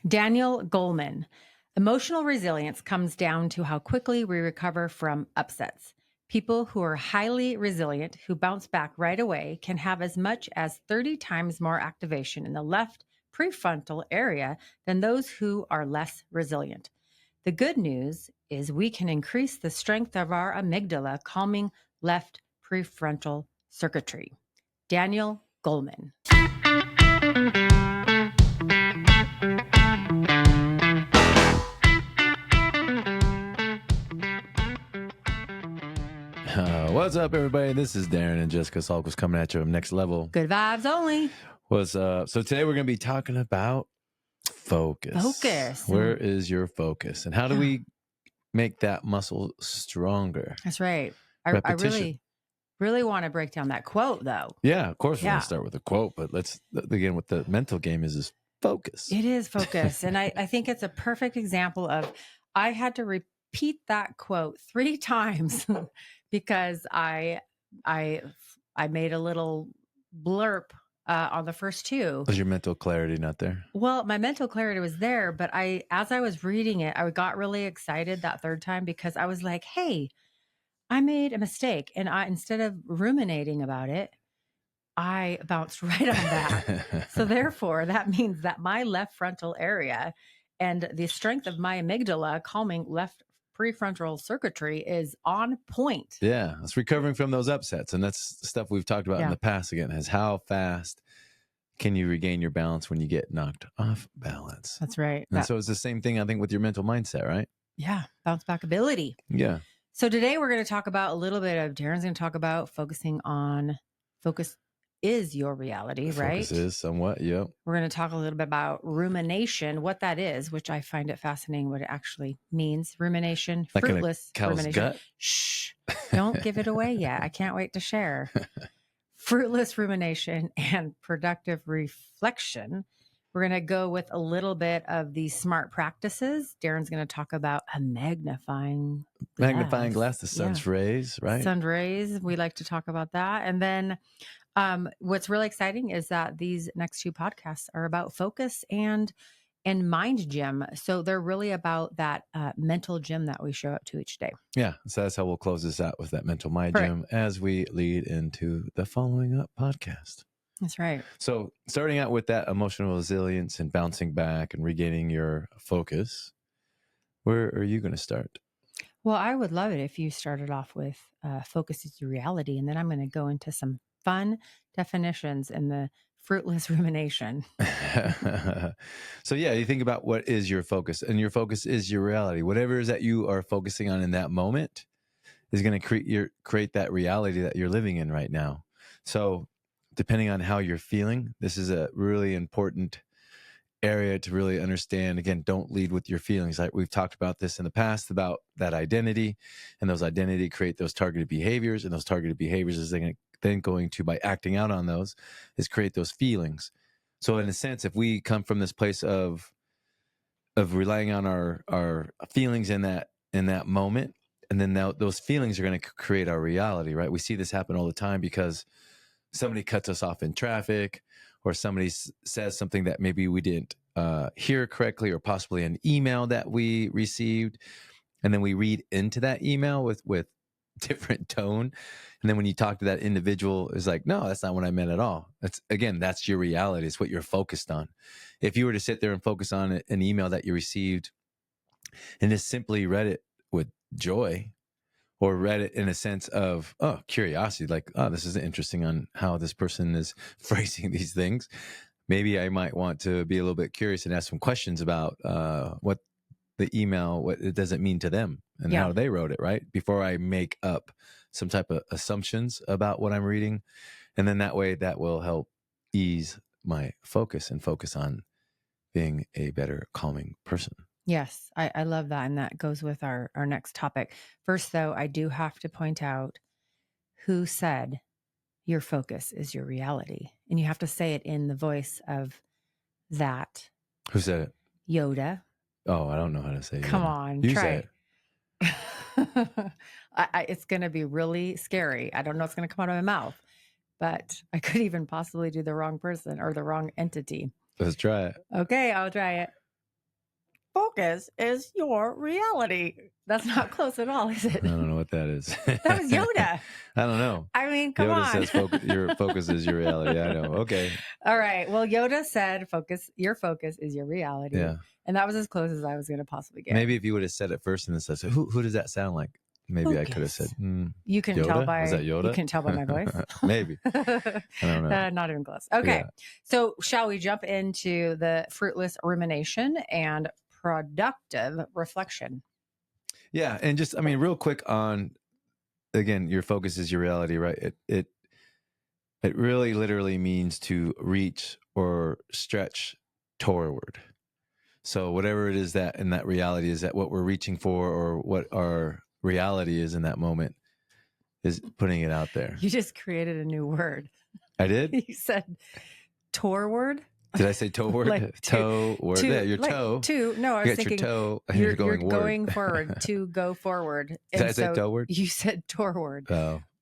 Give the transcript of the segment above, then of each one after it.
Daniel Goleman. Emotional resilience comes down to how quickly we recover from upsets. People who are highly resilient, who bounce back right away, can have as much as 30 times more activation in the left prefrontal area than those who are less resilient. The good news is we can increase the strength of our amygdala, calming left prefrontal circuitry. Daniel Goleman. What's up, everybody? This is Darren and Jessica Salquist coming at you from Next Level. Good vibes only. What's up? So today we're going to be talking about focus. Focus. Where is your focus? And how do we make that muscle stronger? That's right. I really want to break down that quote, though. Yeah, of course we're going to start with a quote, but let's begin with the mental game is focus. It is focus. And I think it's a perfect example of, I had to repeat that quote 3 times because I made a little blurb on the first 2. Was your mental clarity not there? Well, my mental clarity was there, but as I was reading it, I got really excited that 3rd time because I was like, hey, I made a mistake. And instead of ruminating about it, I bounced right on that. So therefore, that means that my left frontal area and the strength of my amygdala calming left prefrontal circuitry is on point. Yeah, it's recovering from those upsets. And that's stuff we've talked about in the past again, is how fast can you regain your balance when you get knocked off balance? That's right. And so it's the same thing, I think, with your mental mindset, right? Yeah, bounce back ability. Yeah. So today we're going to talk about a little bit of, Darren's going to talk about focusing on focus is your reality, right? Focus is somewhat, yep. We're going to talk a little bit about rumination, what that is, which I find it fascinating what it actually means. Rumination, like fruitless in a cow's rumination. Gut? Shh, don't give it away yet. I can't wait to share. Fruitless rumination and productive reflection. We're going to go with a little bit of the smart practices. Darren's going to talk about a magnifying glass, the sun's rays, right? Sun rays. We like to talk about that. And then what's really exciting is that these next 2 podcasts are about focus and mind gym. So they're really about that mental gym that we show up to each day. Yeah. So that's how we'll close this out, with that mental mind gym as we lead into the following up podcast. That's right. So starting out with that emotional resilience and bouncing back and regaining your focus, where are you going to start? Well, I would love it if you started off with focus is your reality. And then I'm going to go into some fun definitions in the fruitless rumination. So yeah, you think about what is your focus, and your focus is your reality. Whatever it is that you are focusing on in that moment is going to create that reality that you're living in right now. So depending on how you're feeling, this is a really important area to really understand. Again, don't lead with your feelings. Like we've talked about this in the past, about that identity, and those identity create those targeted behaviors, and those targeted behaviors is then going to, by acting out on those, is create those feelings. So in a sense, if we come from this place of relying on our feelings in that moment, and then those feelings are going to create our reality, right? We see this happen all the time because somebody cuts us off in traffic, or somebody says something that maybe we didn't hear correctly, or possibly an email that we received. And then we read into that email with different tone. And then when you talk to that individual, it's like, no, that's not what I meant at all. That's your reality. It's what you're focused on. If you were to sit there and focus on an email that you received and just simply read it with joy, or read it in a sense of, curiosity, like, this is interesting on how this person is phrasing these things. Maybe I might want to be a little bit curious and ask some questions about what the email, what it doesn't mean to them, and how they wrote it, right? Before I make up some type of assumptions about what I'm reading. And then that way, that will help ease my focus and focus on being a better calming person. Yes, I love that. And that goes with our next topic. First, though, I do have to point out who said your focus is your reality. And you have to say it in the voice of that. Who said it? Yoda. Oh, I don't know how to say it. Come on, you try say it. It's going to be really scary. I don't know what's going to come out of my mouth, but I could even possibly do the wrong person or the wrong entity. Let's try it. Okay, I'll try it. focus is your reality. That's not close at all, is it? I don't know what that is. That was Yoda. I don't know. I mean, come Yoda on. says your focus is your reality. I know. Okay. All right. Well, Yoda said your focus is your reality. Yeah. And that was as close as I was going to possibly get. Maybe if you would have said it first and then said, so who does that sound like? Maybe I could have said, you can Yoda? tell by Was that Yoda? You can tell by my voice. Maybe. I don't know. Not even close. Okay. Yeah. So shall we jump into the fruitless rumination and productive reflection? Yeah. And just, I mean, real quick on, again, your focus is your reality, right? It really literally means to reach or stretch toward. So whatever it is that in that reality is that what we're reaching for or what our reality is in that moment is putting it out there. You just created a new word. I did? You said toward. Did I say toward? Like toward. Yeah, your like toe. No, I was thinking your toe. you're going going forward to go forward. Did I say toward? You said toward,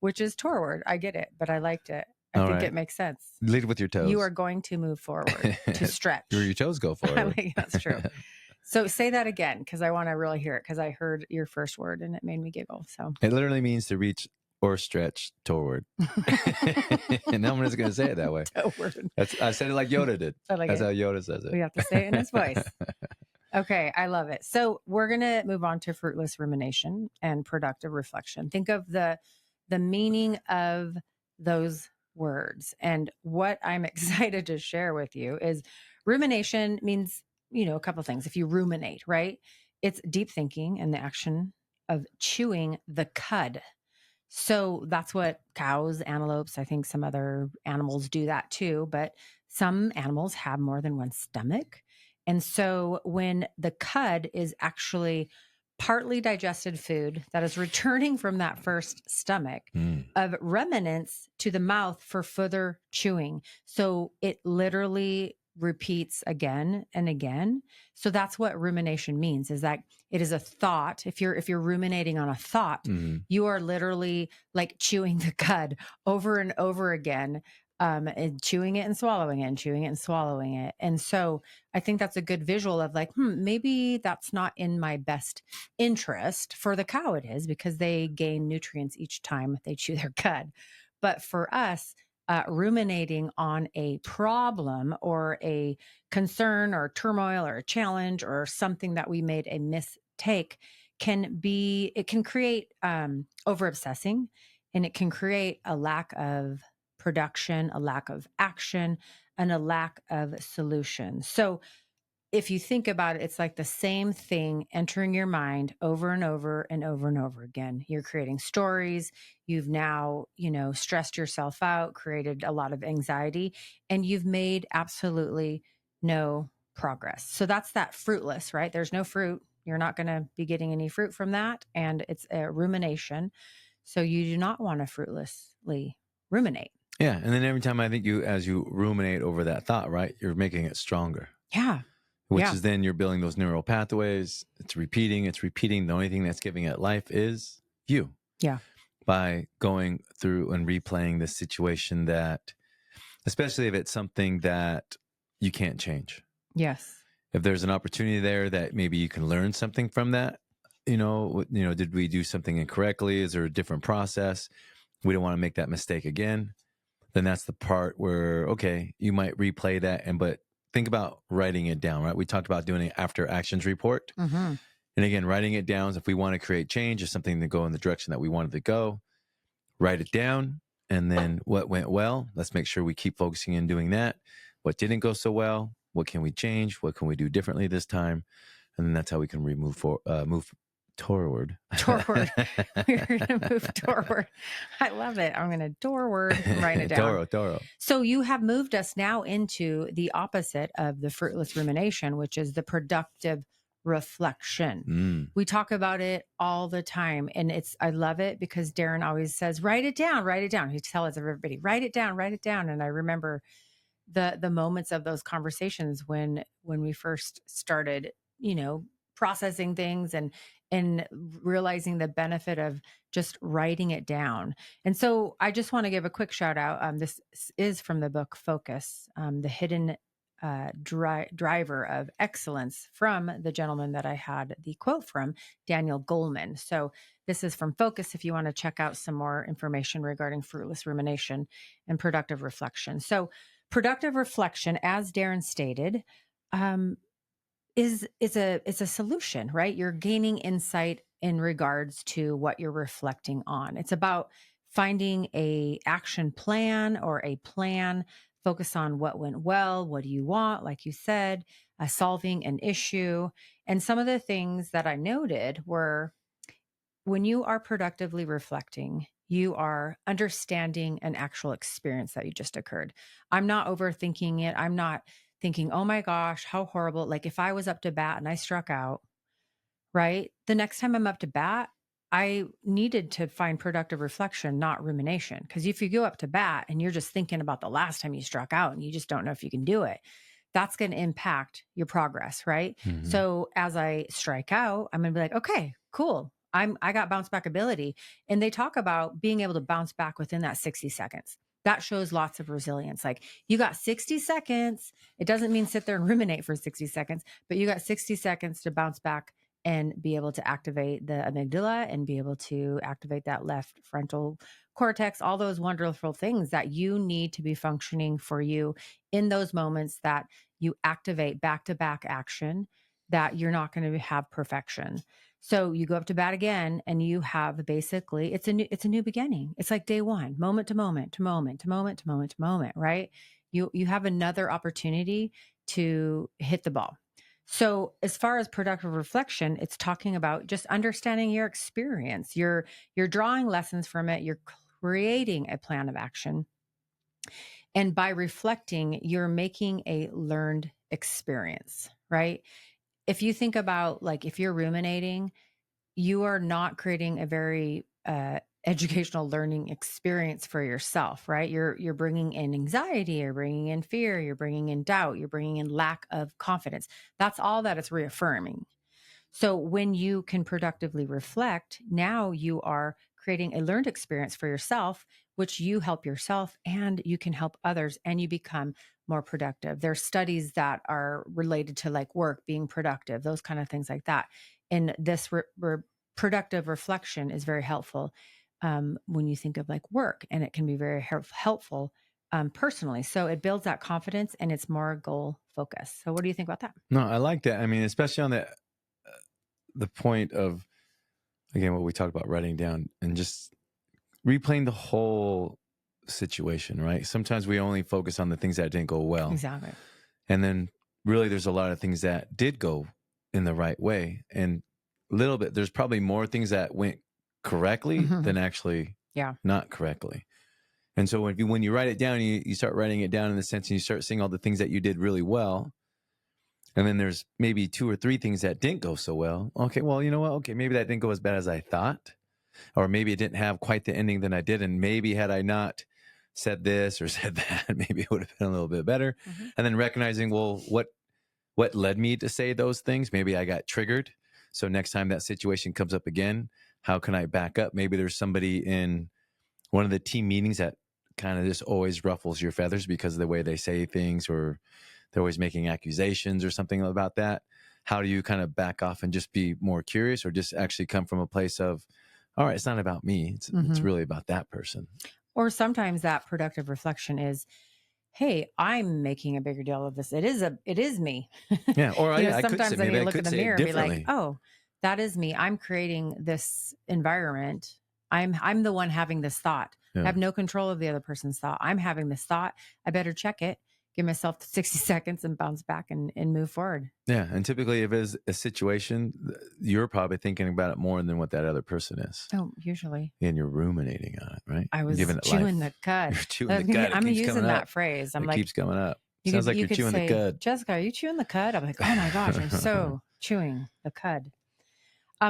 which is toward. I get it, but I liked it. I think it makes sense. Lead with your toes. You are going to move forward to stretch. Your toes go forward. That's true. So say that again, because I want to really hear it, because I heard your first word and it made me giggle. So it literally means to reach or stretch toward. And no one is going to say it that way. Toward. I said it like Yoda did. That's how Yoda says it. We have to say it in his voice. Okay, I love it. So we're going to move on to fruitless rumination and productive reflection. Think of the meaning of those words. And what I'm excited to share with you is rumination means, a couple of things. If you ruminate, right? It's deep thinking and the action of chewing the cud. So that's what cows, antelopes, I think some other animals do that too, but some animals have more than one stomach. And so when the cud is actually partly digested food that is returning from that first stomach of remnants to the mouth for further chewing. So it literally repeats again and again. So that's what rumination means, is that it is a thought. If you're ruminating on a thought, you are literally like chewing the cud over and over again, and chewing it and swallowing it and chewing it and swallowing it. And so I think that's a good visual of like, maybe that's not in my best interest. For the cow, it is, because they gain nutrients each time they chew their cud. But for us, ruminating on a problem or a concern or turmoil or a challenge or something that we made a mistake it can create over obsessing, and it can create a lack of production, a lack of action, and a lack of solution. So if you think about it, it's like the same thing entering your mind over and over and over and over again. You're creating stories. You've now, stressed yourself out, created a lot of anxiety, and you've made absolutely no progress. So that's that fruitless, right? There's no fruit. You're not going to be getting any fruit from that. And it's a rumination. So you do not want to fruitlessly ruminate. Yeah. And then every time I think as you ruminate over that thought, right, you're making it stronger. Yeah. Which is then you're building those neural pathways. It's repeating. The only thing that's giving it life is you. Yeah. By going through and replaying this situation that, especially if it's something that you can't change. Yes. If there's an opportunity there that maybe you can learn something from that, did we do something incorrectly? Is there a different process? We don't want to make that mistake again. Then that's the part where, okay, you might replay that. But think about writing it down, right? We talked about doing an after actions report. Mm-hmm. And again, writing it down, if we want to create change or something to go in the direction that we wanted to go, write it down. And then what went well, let's make sure we keep focusing and doing that. What didn't go so well, what can we change? What can we do differently this time? And then that's how we can move toward. Toward. We're going to move toward. I love it. I'm going to doorward and write it down. Toro. So you have moved us now into the opposite of the fruitless rumination, which is the productive reflection. We talk about it all the time. And I love it because Darren always says, write it down, write it down. He tells everybody, write it down, write it down. And I remember the moments of those conversations when we first started, processing things and realizing the benefit of just writing it down. And so I just want to give a quick shout out. This is from the book Focus, the hidden driver of excellence from the gentleman that I had the quote from, Daniel Goleman. So this is from Focus if you want to check out some more information regarding fruitless rumination and productive reflection. So productive reflection, as Darren stated, um, is a solution, right? You're gaining insight in regards to what you're reflecting on. It's about finding a action plan or a plan, focus on what went well, what do you want, like you said, solving an issue. And some of the things that I noted were when you are productively reflecting, you are understanding an actual experience that you just occurred. I'm not overthinking it. I'm not thinking, oh my gosh, how horrible. Like if I was up to bat and I struck out, right? The next time I'm up to bat, I needed to find productive reflection, not rumination. Because if you go up to bat and you're just thinking about the last time you struck out and you just don't know if you can do it, that's going to impact your progress, right? Hmm. So as I strike out, I'm going to be like, okay, cool. I got bounce back ability. And they talk about being able to bounce back within that 60 seconds. That shows lots of resilience. Like you got 60 seconds. It doesn't mean sit there and ruminate for 60 seconds, but you got 60 seconds to bounce back and be able to activate the amygdala and be able to activate that left frontal cortex, all those wonderful things that you need to be functioning for you in those moments that you activate back to back action, that you're not going to have perfection. So you go up to bat again and you have basically it's a new beginning. It's like day one, moment to moment to moment to moment to moment to moment, right? You have another opportunity to hit the ball. So as far as productive reflection, it's talking about just understanding your experience. You're drawing lessons from it, you're creating a plan of action. And by reflecting, you're making a learned experience, right? If you think about like if you're ruminating, you are not creating a very educational learning experience for yourself, right? You're bringing in anxiety, you're bringing in fear, you're bringing in doubt, you're bringing in lack of confidence. That's all that it's reaffirming. So when you can productively reflect, now you are creating a learned experience for yourself, which you help yourself and you can help others and you become more productive. There's studies that are related to like work being productive, those kind of things like that. And this productive reflection is very helpful when you think of like work, and it can be very helpful personally. So it builds that confidence and it's more goal focused. So what do you think about that? No, I like that. I mean, especially on the point of, again, what we talked about, writing down and just replaying the whole situation, right? Sometimes we only focus on the things that didn't go well. Exactly. And then really there's a lot of things that did go in the right way. And a little bit, there's probably more things that went correctly than actually Yeah. not correctly. And so when you write it down, you start writing it down in the sense and you start seeing all the things that you did really well. And then there's maybe 2 or 3 things that didn't go so well. Okay, well, you know what? Okay, maybe that didn't go as bad as I thought. Or maybe it didn't have quite the ending that I did. And maybe had I not said this or said that, maybe it would have been a little bit better. Mm-hmm. And then recognizing, well, what led me to say those things? Maybe I got triggered. So next time that situation comes up again, how can I back up? Maybe there's somebody in one of the team meetings that kind of just always ruffles your feathers because of the way they say things, or they're always making accusations or something about that. How do you kind of back off and just be more curious, or just actually come from a place of, all right, it's not about me. It's really about that person. Or sometimes that productive reflection is, hey, I'm making a bigger deal of this. It is me. Yeah. Or I could say, Sometimes I need maybe to I look in could the say it mirror and be like, differently. oh, that is me. I'm creating this environment. I'm the one having this thought. I Yeah. have no control of the other person's thought. I'm having this thought. I better check it, give myself 60 seconds and bounce back and move forward. Yeah. And typically if it's a situation, you're probably thinking about it more than what that other person is. Oh, usually. And you're ruminating on it, right? I You're was giving it chewing life. the cud. You're chewing the cud. It I'm keeps coming using up. that phrase. I'm It like, keeps coming up. Sounds like you you're could chewing the say, cud. Jessica, are you chewing the cud? I'm like, oh my gosh, I'm so chewing the cud.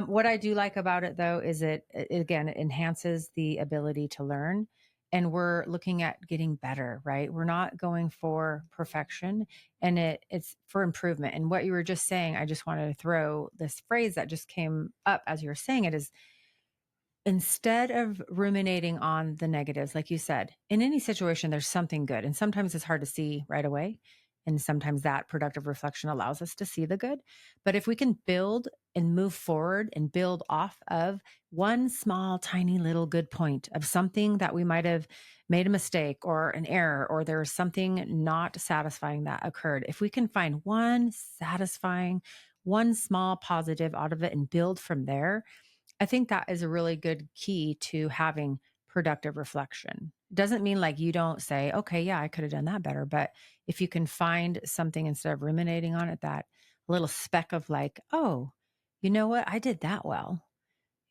What I do like about it though is it again it enhances the ability to learn, and we're looking at getting better, right? We're not going for perfection, and it's for improvement. And what you were just saying, I just wanted to throw this phrase that just came up as you were saying it is, instead of ruminating on the negatives, like you said, in any situation there's something good, and sometimes it's hard to see right away. And sometimes that productive reflection allows us to see the good. But if we can build and move forward and build off of one small, tiny little good point of something that we might have made a mistake or an error, or there was something not satisfying that occurred, if we can find one satisfying, one small positive out of it and build from there, I think that is a really good key to having productive reflection. Doesn't mean like you don't say, okay, yeah, I could have done that better. But if you can find something instead of ruminating on it, that little speck of like, oh, you know what? I did that well.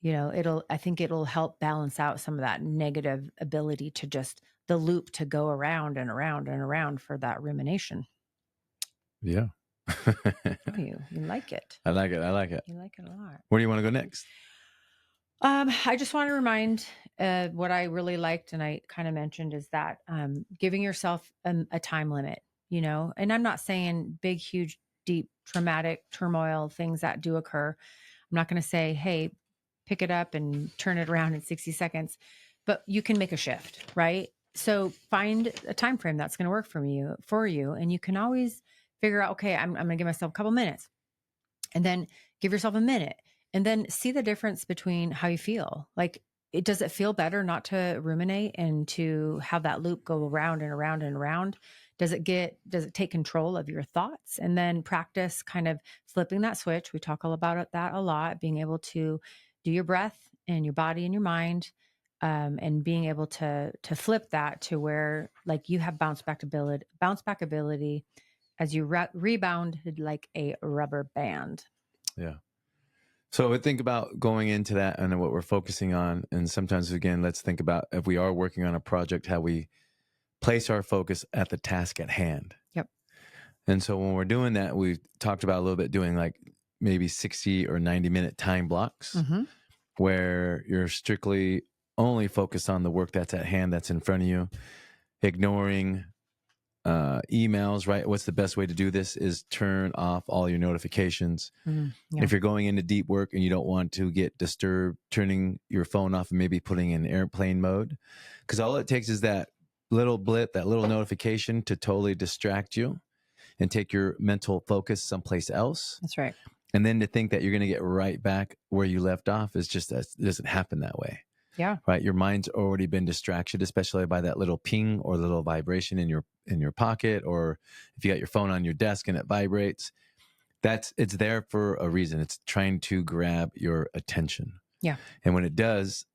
I think it'll help balance out some of that negative ability to just the loop to go around and around and around for that rumination. Yeah. Oh, you like it. I like it. I like it. You like it a lot. Where do you want to go next? I just want to remind what I really liked, and I kind of mentioned, is that giving yourself a time limit, and I'm not saying big, huge, deep, traumatic turmoil things that do occur. I'm not going to say, hey, pick it up and turn it around in 60 seconds, but you can make a shift, right? So find a time frame that's going to work for you. And you can always figure out, okay, I'm going to give myself a couple minutes, and then give yourself a minute, and then see the difference between how you feel. Like, does it feel better not to ruminate and to have that loop go around and around and around? Does it take control of your thoughts? And then practice kind of flipping that switch. We talk all about that a lot, being able to do your breath and your body and your mind, and being able to flip that to where like you have bounce back ability as you rebounded like a rubber band. Yeah. So I think about going into that and what we're focusing on. And sometimes, again, let's think about if we are working on a project, how we place our focus at the task at hand. Yep. And so when we're doing that, we talked about a little bit doing like maybe 60 or 90-minute time blocks where you're strictly only focused on the work that's at hand, that's in front of you, ignoring emails, right? What's the best way to do this is turn off all your notifications. Yeah. If you're going into deep work and you don't want to get disturbed, turning your phone off and maybe putting in airplane mode, because all it takes is that little blip, that little notification to totally distract you and take your mental focus someplace else. That's right. And then to think that you're going to get right back where you left off is just, it doesn't happen that way. Yeah. Right. Your mind's already been distracted, especially by that little ping or little vibration in your pocket, or if you got your phone on your desk and it vibrates. It's there for a reason. It's trying to grab your attention. Yeah. And when it does,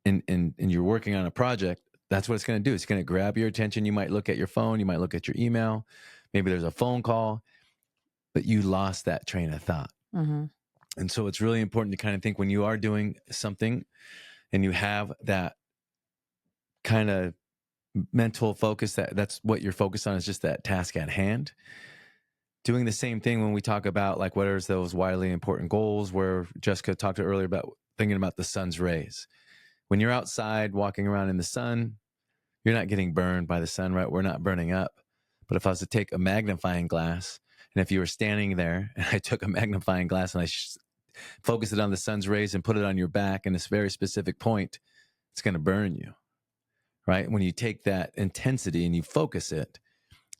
and you're working on a project, that's what it's going to do. It's going to grab your attention. You might look at your phone, you might look at your email, maybe there's a phone call, but you lost that train of thought. And so it's really important to kind of think when you are doing something and you have that kind of mental focus, that's what you're focused on, is just that task at hand. Doing the same thing when we talk about like what are those widely important goals, where Jessica talked earlier about thinking about the sun's rays. When you're outside walking around in the sun, you're not getting burned by the sun, right? We're not burning up. But if I was to take a magnifying glass, and if you were standing there and I took a magnifying glass and I focus it on the sun's rays and put it on your back in this very specific point, it's going to burn you, right? When you take that intensity and you focus it,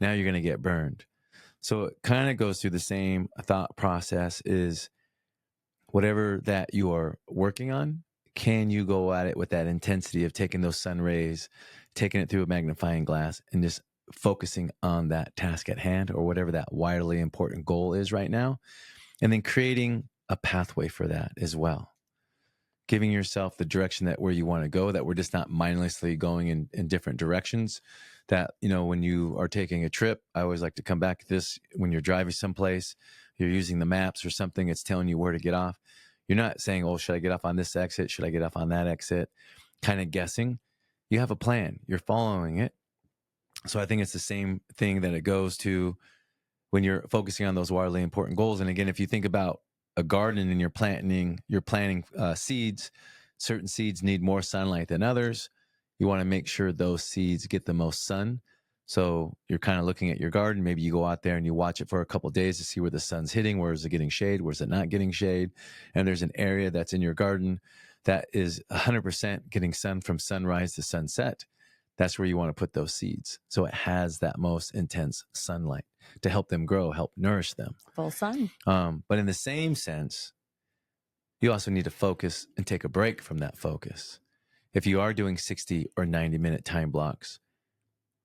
now you're going to get burned. So it kind of goes through the same thought process, is whatever that you are working on, can you go at it with that intensity of taking those sun rays, taking it through a magnifying glass, and just focusing on that task at hand, or whatever that widely important goal is right now, and then creating a pathway for that as well. Giving yourself the direction that where you want to go, that we're just not mindlessly going in different directions. That, when you are taking a trip, I always like to come back to this, when you're driving someplace, you're using the maps or something, it's telling you where to get off. You're not saying, oh, should I get off on this exit? Should I get off on that exit? Kind of guessing. You have a plan. You're following it. So I think it's the same thing that it goes to when you're focusing on those wildly important goals. And again, if you think about a garden and you're planting seeds, certain seeds need more sunlight than others. You want to make sure those seeds get the most sun. So you're kind of looking at your garden. Maybe you go out there and you watch it for a couple of days to see where the sun's hitting. Where is it getting shade? Where is it not getting shade? And there's an area that's in your garden that is 100% getting sun from sunrise to sunset. that's where you want to put those seeds. So it has that most intense sunlight to help them grow, help nourish them. Full sun. But in the same sense, you also need to focus and take a break from that focus. If you are doing 60 or 90-minute time blocks,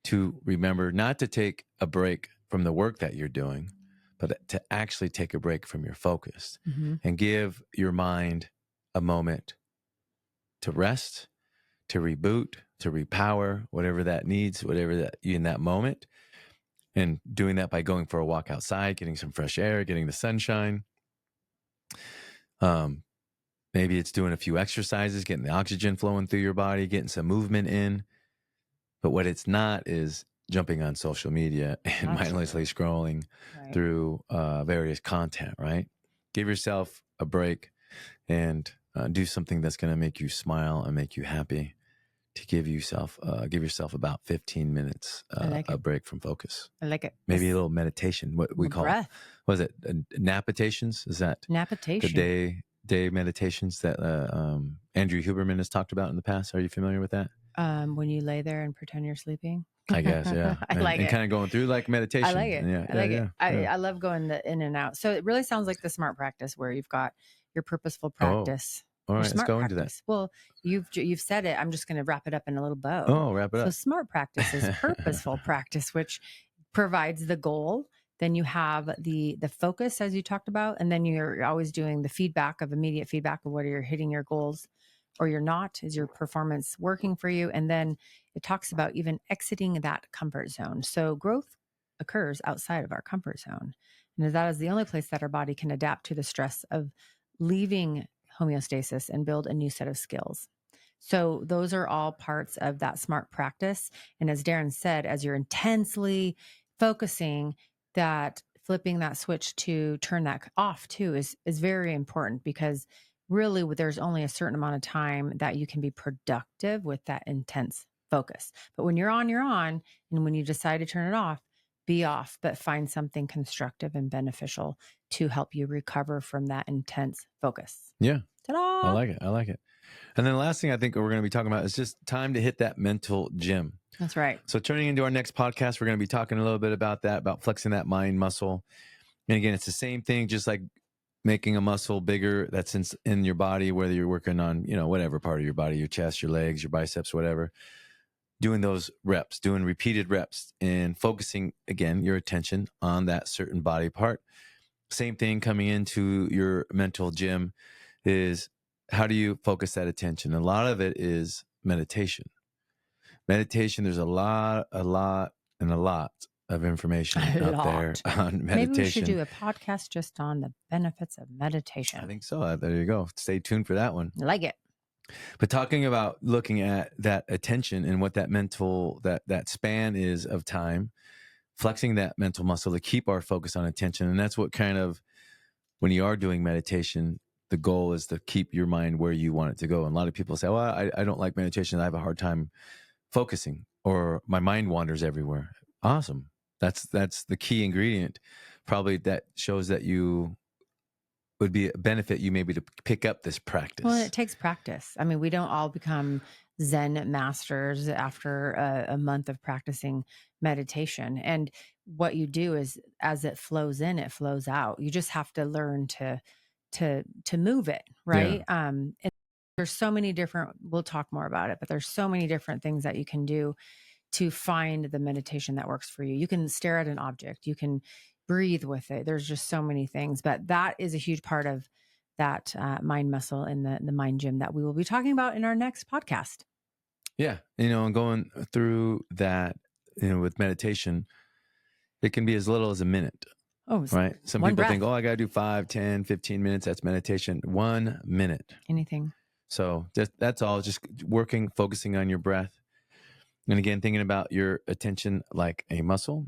to remember not to take a break from the work that you're doing, but to actually take a break from your focus and give your mind a moment to rest, to reboot, to repower, whatever that needs, whatever that you in that moment. And doing that by going for a walk outside, getting some fresh air, getting the sunshine. Maybe it's doing a few exercises, getting the oxygen flowing through your body, getting some movement in. But what it's not is jumping on social media and mindlessly scrolling through various content, right? Give yourself a break and do something that's going to make you smile and make you happy. To give yourself about 15 minutes a break from focus. I like it. Maybe a little meditation. What we call breath. Was it napitations? Is that Napitation? The day meditations that Andrew Huberman has talked about in the past? Are you familiar with that? When you lay there and pretend you're sleeping. I guess, yeah. I like it. And kind of going through like meditation. I like it. Yeah, I like it. yeah. I love going in and out. So it really sounds like the SMART practice where you've got your purposeful practice. All right, let's go practice. into that. Well, you've said it. I'm just going to wrap it up in a little bow. Oh, wrap it up. So SMART practice is purposeful practice, which provides the goal. Then you have the focus, as you talked about, and then you're always doing the feedback of immediate feedback of whether you're hitting your goals or you're not. Is your performance working for you? And then it talks about even exiting that comfort zone. So growth occurs outside of our comfort zone, and that is the only place that our body can adapt to the stress of leaving homeostasis and build a new set of skills. So those are all parts of that SMART practice. And as Darren said, as you're intensely focusing, that flipping that switch to turn that off too is very important, because really there's only a certain amount of time that you can be productive with that intense focus. But when you're on, and when you decide to turn it off, be off, but find something constructive and beneficial to help you recover from that intense focus. Yeah. Ta-da! I like it. And then the last thing I think we're going to be talking about is just time to hit that mental gym. That's right. So turning into our next podcast, we're going to be talking a little bit about that, about flexing that mind muscle. And again, it's the same thing, just like making a muscle bigger that's in your body, whether you're working on, whatever part of your body, your chest, your legs, your biceps, whatever. Doing those reps, doing repeated reps and focusing, again, your attention on that certain body part. Same thing coming into your mental gym is, how do you focus that attention? A lot of it is meditation. There's a lot of information out there on meditation. Maybe we should do a podcast just on the benefits of meditation. I think so. There you go. Stay tuned for that one. I like it. But talking about looking at that attention and what that mental, that span is of time, flexing that mental muscle to keep our focus on attention. And that's what kind of, when you are doing meditation, the goal is to keep your mind where you want it to go. And a lot of people say, well, I don't like meditation. I have a hard time focusing, or my mind wanders everywhere. Awesome. That's the key ingredient. Probably that shows that you would be a benefit you maybe to pick up this practice. Well, it takes practice. I mean, we don't all become Zen masters after a month of practicing meditation. And what you do is, as it flows in, it flows out. You just have to learn to move it, right? Yeah. And there's so many different, we'll talk more about it, but there's so many different things that you can do to find the meditation that works for you. You can stare at an object, you can breathe with it. There's just so many things, but that is a huge part of that mind muscle in the mind gym that we will be talking about in our next podcast. Yeah. And going through that, with meditation, it can be as little as a minute. Oh, right. Some people think, I got to do 5, 10, 15 minutes. That's meditation. 1 minute. Anything. So that's all, just focusing on your breath. And again, thinking about your attention like a muscle.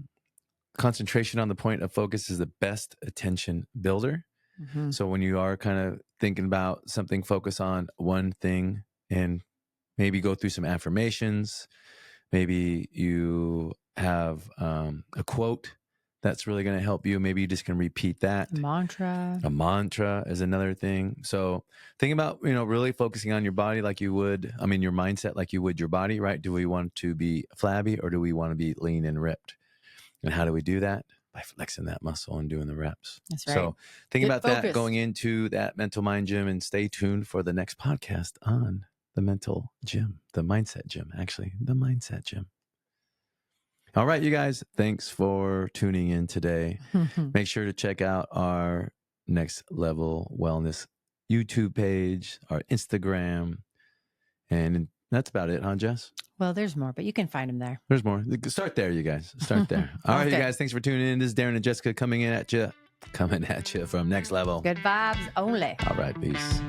Concentration on the point of focus is the best attention builder. Mm-hmm. So when you are kind of thinking about something, focus on one thing and maybe go through some affirmations. Maybe you have a quote that's really going to help you. Maybe you just can repeat that. Mantra. A mantra is another thing. So think about, really focusing on your body like you would, your mindset like you would your body, right? Do we want to be flabby or do we want to be lean and ripped? And how do we do that? By flexing that muscle and doing the reps. That's right. So think Get about that focused. going into that mental mind gym, and stay tuned for the next podcast on the mental gym, the mindset gym, actually, the mindset gym. All right, you guys, thanks for tuning in today. Make sure to check out our Next Level Wellness YouTube page, our Instagram, and that's about it, huh, Jess? Well, there's more, but you can find them there. There's more. Start there, you guys. Start there. All right, you guys, thanks for tuning in. This is Darren and Jessica coming at you from Next Level. Good vibes only. All right, peace.